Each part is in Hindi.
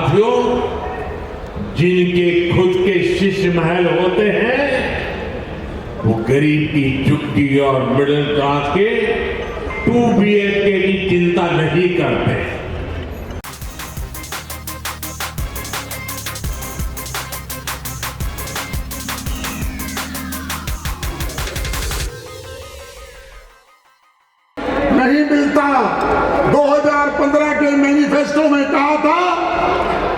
साथियों, जिनके खुद के शीश महल होते हैं वो गरीब की झुग्गी और मिडिल क्लास के 2 BHK की चिंता नहीं करते। नहीं मिलता। 2015 के मैनिफेस्टो में कहा था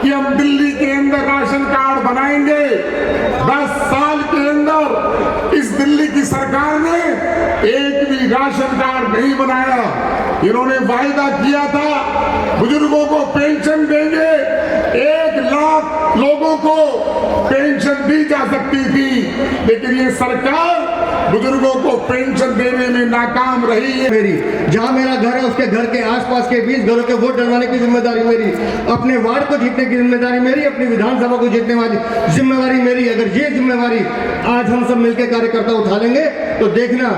कि हम दिल्ली के अंदर राशन कार्ड बनाएंगे। 10 साल के अंदर इस दिल्ली की सरकार ने एक भी राशन कार्ड नहीं बनाया। इन्होंने वायदा किया था बुजुर्गों को पेंशन देंगे, 1 लाख लोगों को पेंशन दी जा सकती थी, लेकिन ये सरकार बुजुर्गों को पेंशन देने में नाकाम रही है। मेरी जहां मेरा घर है उसके घर के आसपास के 20 घरों के वोट डलवाने की जिम्मेदारी मेरी, अपने वार्ड को जीतने की जिम्मेदारी मेरी, अपनी विधानसभा को जीतने वाली जिम्मेवारी मेरी। अगर ये जिम्मेवारी आज हम सब मिलकर कार्यकर्ता उठा लेंगे तो देखना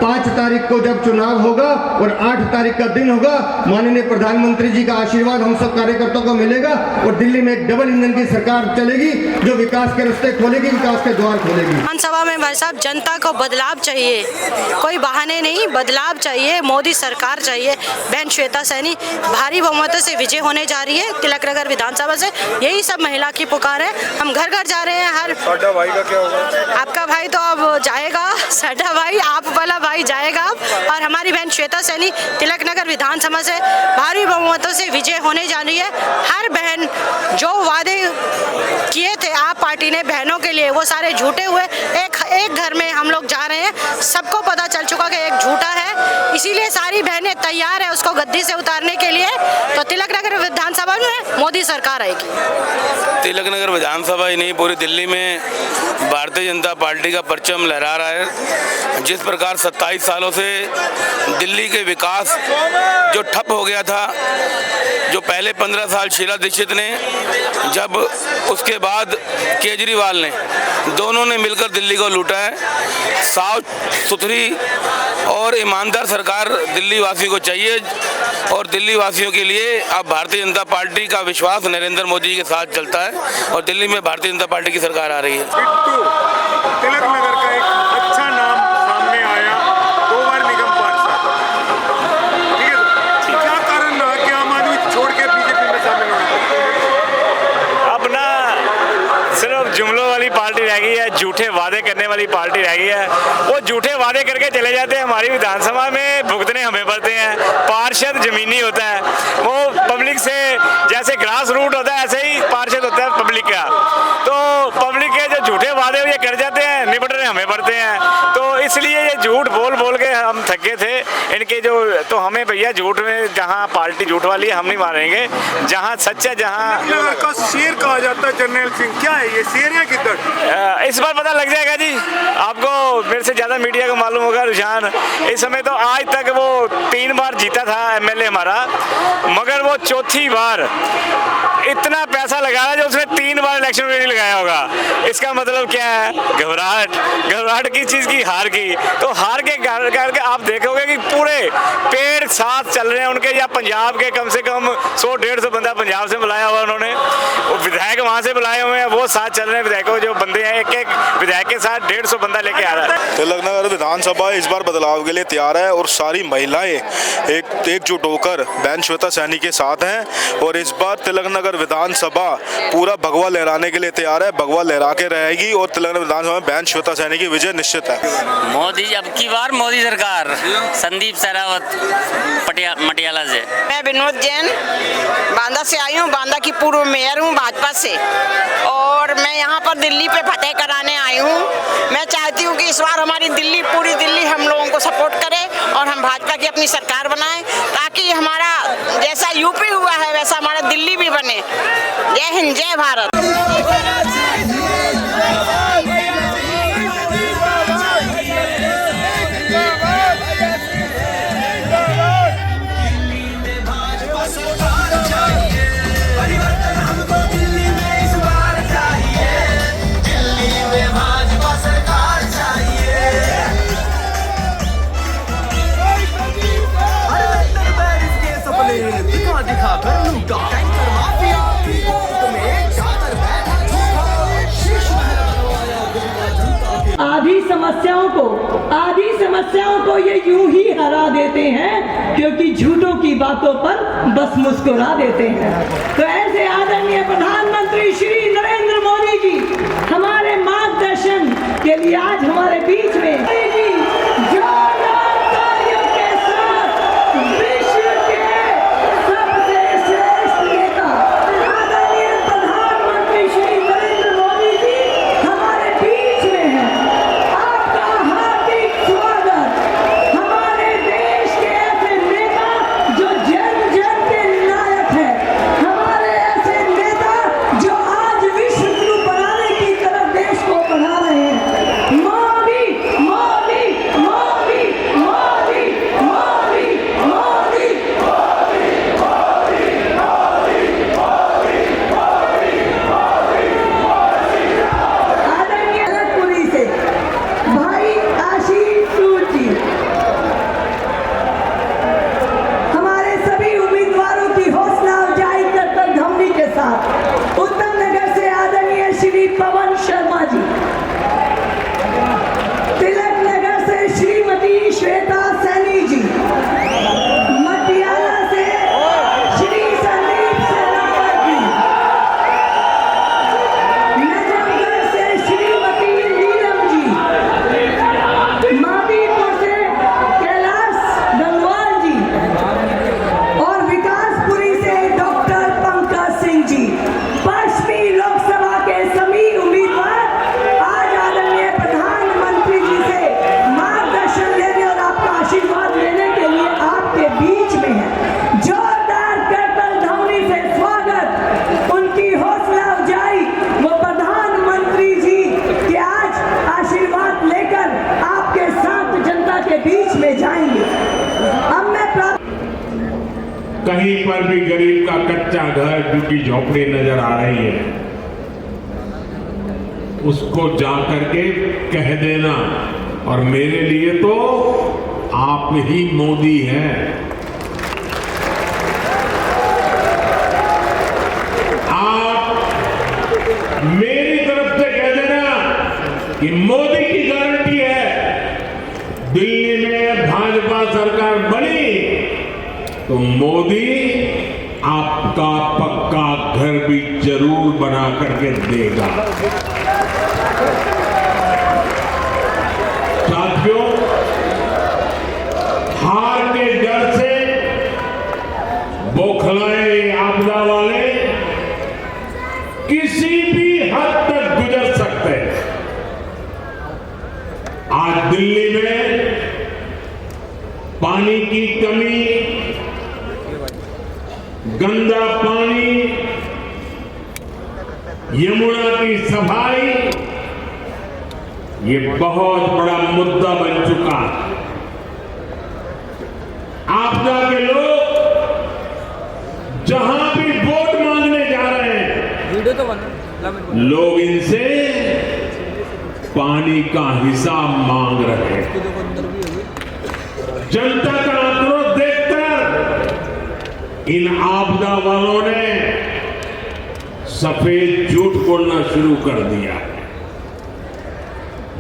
5 तारीख को जब चुनाव होगा और 8 तारीख का दिन होगा, माननीय प्रधानमंत्री जी का आशीर्वाद हम सब कार्यकर्ताओं को मिलेगा और दिल्ली में एक डबल इंजन की सरकार चलेगी जो विकास के रास्ते खोलेगी, विकास के द्वार खोलेगी। विधानसभा में भाई साहब जनता को बदलाव चाहिए, कोई बहाने नहीं, बदलाव चाहिए, मोदी सरकार चाहिए। बहन श्वेता सैनी भारी बहुमत से विजय होने जा रही है तिलक नगर विधानसभा से, यही सब महिला की पुकार है। हम घर घर जा रहे हैं। हर साडा भाई का क्या होगा? आपका भाई तो अब जाएगा, साडा भाई आप वाला भाई जाएगा, और हमारी बहन श्वेता सैनी तिलक नगर विधानसभा से भारी बहुमतों से विजय होने जा रही है। हर बहन जो वादे किए थे आप पार्टी ने बहनों के लिए वो सारे झूठे हुए। एक घर में हम लोग जा रहे हैं, सबको पता चल चुका कि एक झूठा है, इसीलिए सारी बहनें तैयार है उसको गद्दी से उतारने के लिए। तो तिलक नगर विधानसभा में मोदी सरकार आएगी। तिलक नगर विधानसभा ही नहीं, पूरी दिल्ली में भारतीय जनता पार्टी का परचम लहरा रहा है। जिस प्रकार 27 सालों से दिल्ली के विकास जो ठप हो गया था, जो पहले 15 साल शीला दीक्षित ने, जब उसके बाद केजरीवाल ने, दोनों ने मिलकर दिल्ली को लूटा है। साफ सुथरी और ईमानदार सरकार दिल्ली वासियों को चाहिए, और दिल्ली वासियों के लिए अब भारतीय जनता पार्टी का विश्वास नरेंद्र मोदी के साथ चलता है और दिल्ली में भारतीय जनता पार्टी की सरकार आ रही है। तिलक नगर का एक अच्छा नाम सामने आया, 2 बार निगम पार्षद, ठीक है, क्या कारण रहा कि आम आदमी छोड़ के बीजेपी में शामिल होना? अब ना सिर्फ जुमलों वाली पार्टी रह गई है, झूठे वादे करने वाली पार्टी रह गई है। वो झूठे वादे करके चले जाते हैं, हमारी विधानसभा में भुगतने हमें पड़ते हैं। पार्षद जमीनी होता है, वो पब्लिक से जैसे ग्रास रूट होता है ऐसे ही पार्षद होता है पब्लिक का। तो पब्लिक के जो झूठे वादे ये कर जाते हैं, निपटने हमें पड़ते हैं। तो इसलिए ये झूठ बोल बोल के हम थके थे इनके जो। तो हमें भैया झूठ में, जहाँ पार्टी झूठ वाली है हम नहीं मानेंगे, जहाँ सच है, जहाँ का शेर कहा जाता है जर्नैल सिंह, क्या है ये शेर या किधर? इस बार पता लग जाएगा जी आपको, मेरे से ज्यादा मीडिया को मालूम होगा रुझान। इस समय तो आज तक वो 3 बार जीता था MLA हमारा, मगर वो 4थी बार इतना पैसा लगा रहा जो उसने 3 बार इलेक्शन में नहीं लगाया होगा। इसका मतलब क्या है? घबराहट किस चीज की? हार की। तो हार के करके आप देखोगे कि पूरे पेड़ साथ चल रहे हैं उनके, या पंजाब के कम से कम 100-150 बंदा पंजाब से बुलाया हुआ उन्होंने, वो विधायक वहाँ से बुलाए हुए हैं, वो साथ चल रहे हैं विधायकों जो बंदे हैं, एक विधायक के साथ 150 बंदा लेके आ रहा है। तिलक नगर विधानसभा इस बार बदलाव के लिए तैयार है और सारी महिलाएं एकजुट होकर बहन श्वेता सैनी के साथ हैं, और इस बार तिलक नगर विधानसभा पूरा भगवा लहराने के लिए तैयार है, भगवा लहरा के रहेगी और तिलक नगर विधानसभा में बहन श्वेता सैनी की विजय निश्चित है। मोदी, अब की बार मोदी सरकार। संदीप सहरावत मटियाला से। मैं विनोद जैन बांदा से आई हूँ, बांदा की पूर्व मेयर हूँ भाजपा से, और मैं यहाँ पर दिल्ली पे फतेह कराने आई हूँ। मैं चाहती हूँ कि इस बार हमारी दिल्ली, पूरी दिल्ली हम लोगों को सपोर्ट करे और हम भाजपा की अपनी सरकार बनाएं, ताकि हमारा जैसा यूपी हुआ है वैसा हमारा दिल्ली भी बने। जय हिंद, जय भारत। दिखा कर लूटा। समस्याओं को ये यूं ही हरा देते हैं क्योंकि झूठों की बातों पर बस मुस्कुरा देते हैं। तो ऐसे आदरणीय प्रधानमंत्री श्री नरेंद्र मोदी जी हमारे मार्गदर्शन के लिए आज हमारे बीच में जोरदार तालियों के साथ विश्व के सबसे श्रेष्ठ नेता आदरणीय प्रधानमंत्री श्री नरेंद्र मोदी जी हमारे बीच में हैं। आपका हार्दिक स्वागत। हमारे देश के ऐसे नेता जो जन जन के नायक हैं, हमारे ऐसे नेता जो आज विश्व गुरु बनाने की तरफ देश को बढ़ा रहे हैं। मोदी मोदी मोदी मोदी मोदी मोदी आदरणीय खड़गपुरी से भाई आशीष सूद जी हमारे सभी उम्मीदवारों की हौसला अफजाई कर धमनी के साथ उत्तम नगर से आदरणीय श्री पवन शर्मा जी, तिलक नगर से श्रीमती श्वेता सैनी जी, मटियाला से श्री संदीप सेनावत जी, नजफगढ़ से श्रीमती नीलम जी, मादीपुर से कैलाश गंगवाल जी और विकासपुरी से डॉक्टर पंकज सिंह जी। पश्चिमी लोकसभा के सभी उम्मीदवार आज आदरणीय प्रधानमंत्री जी से मार्गदर्शन लेने और आपका आशीर्वाद लेने के लिए आपके बीच में है। जोरदार करतल ध्वनि से स्वागत। उनकी हौसला अफजाई वो प्रधानमंत्री जी के आज आशीर्वाद लेकर आपके साथ जनता के बीच में जाएंगे। अब मैं कहीं पर भी गरीब का कच्चा घर, झुकी झोपड़ी नजर आ रही है, उसको जाकर के कह देना। और मेरे लिए तो आप ही मोदी हैं। आप मेरी तरफ से कह देना कि मोदी की गारंटी है, दिल्ली में भाजपा सरकार बनी तो मोदी आपका पक्का घर भी जरूर बना करके देगा। साथियों, हार के डर से बौखलाए आपदा वाले किसी भी हद तक गुजर सकते हैं। आज दिल्ली में पानी की कमी, गंदा पानी, यमुना की सफाई, ये बहुत बड़ा मुद्दा बन चुका है। आपदा के लोग जहां भी वोट मांगने जा रहे हैं, लोग इनसे पानी का हिसाब मांग रहे हैं। जनता का आक्रोश देखकर इन आपदा वालों ने सफेद झूठ बोलना शुरू कर दिया है।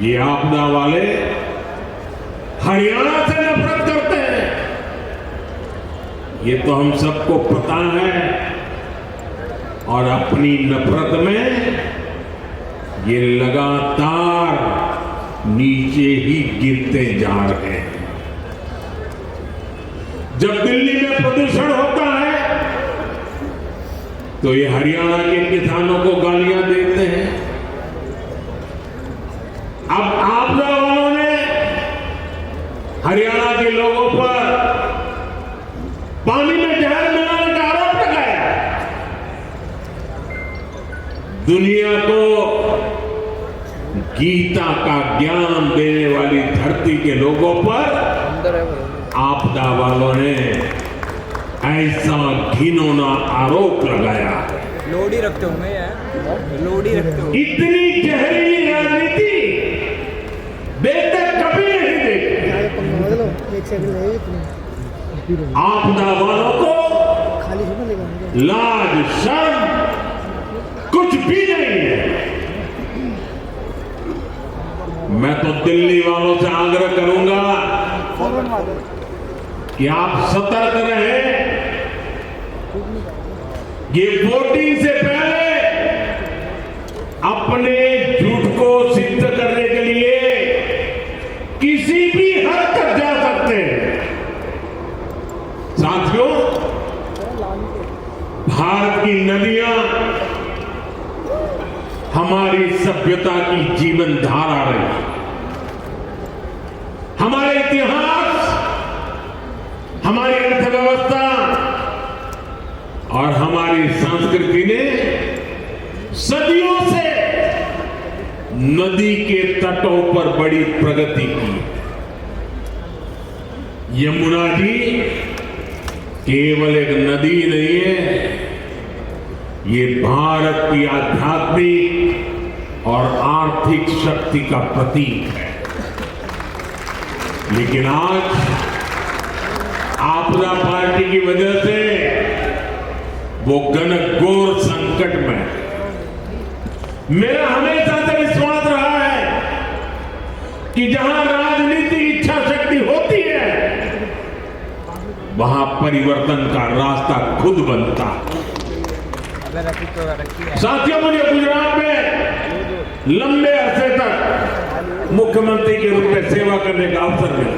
ये आपदा वाले हरियाणा से नफरत करते हैं, ये तो हम सबको पता है। और अपनी नफरत में ये लगातार नीचे ही गिरते जा रहे हैं। जब दिल्ली में प्रदूषण होता है तो ये हरियाणा के किसानों को गालियां देते हैं। अब आपदा वालों ने हरियाणा के लोगों पर पानी में जहर मिलाने का आरोप लगाया। दुनिया को गीता का ज्ञान देने वाली धरती के लोगों पर आपदा वालों ने ऐसा घिनौना आरोप लगाया। लोडी रखते हूँ मैं यार, लोडी रखते हूँ। इतनी जहरीली राजनीति देख तक कभी नहीं देखी। आपदा वालों को लाज शर्म कुछ भी नहीं है। मैं तो दिल्ली वालों से आग्रह करूंगा कि आप सतर्क रहें। ये वोटिंग से पहले अपने झूठ को सिद्ध करने के लिए किसी भी हद तक जा सकते हैं। साथियों, भारत की नदियां हमारी सभ्यता की जीवन धारा रही। हमारे इतिहास, हमारी अर्थव्यवस्था और हमारी संस्कृति ने सदियों से नदी के तटों पर बड़ी प्रगति की। यमुना जी केवल एक नदी नहीं है, ये भारत की आध्यात्मिक और आर्थिक शक्ति का प्रतीक है। लेकिन आज आपदा पार्टी की वजह से वो घनघोर संकट में है। मेरा हमेशा से विश्वास रहा है कि जहां राजनीतिक इच्छा शक्ति होती है वहां परिवर्तन का रास्ता खुद बनता है। साथियों, मुझे गुजरात में लंबे अरसे तक मुख्यमंत्री के रूप में सेवा करने का अवसर मिला।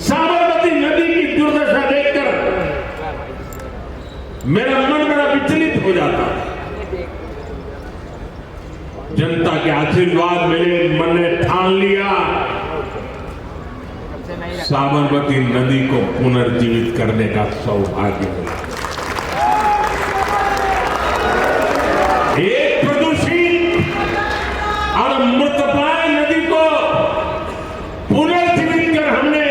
साबरमती नदी की दुर्दशा देखकर मेरा मन बड़ा विचलित हो जाता है। जनता के आशीर्वाद मिले, मन ने ठान लिया साबरमती नदी को पुनर्जीवित करने का सौभाग्य मिला। एक प्रदूषित और मृतप्राय नदी को पुनर्जीवित कर हमने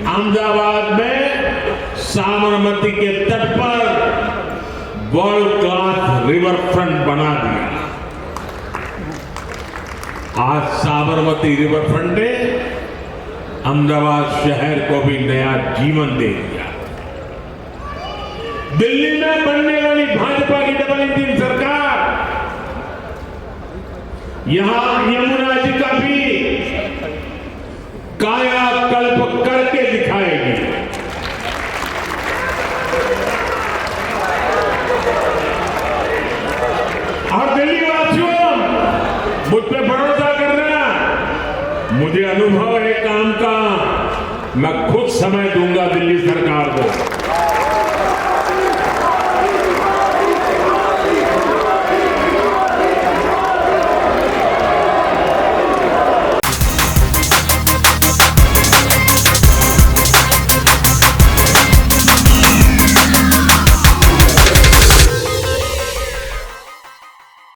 अहमदाबाद में साबरमती के तट पर वर्ल्ड क्लास रिवर फ्रंट बना दिया। आज साबरमती रिवर फ्रंट ने अहमदाबाद शहर को भी नया जीवन दे दिया। दिल्ली में बनने वाली भाजपा की डबल इंजन सरकार यहां यमुना जी का भी कायाकल्प करके दिखाएगी। और दिल्ली वासियों, मुझ पे भरोसा करना। मुझे अनुभव है काम का, मैं खुद समय दूंगा दिल्ली सरकार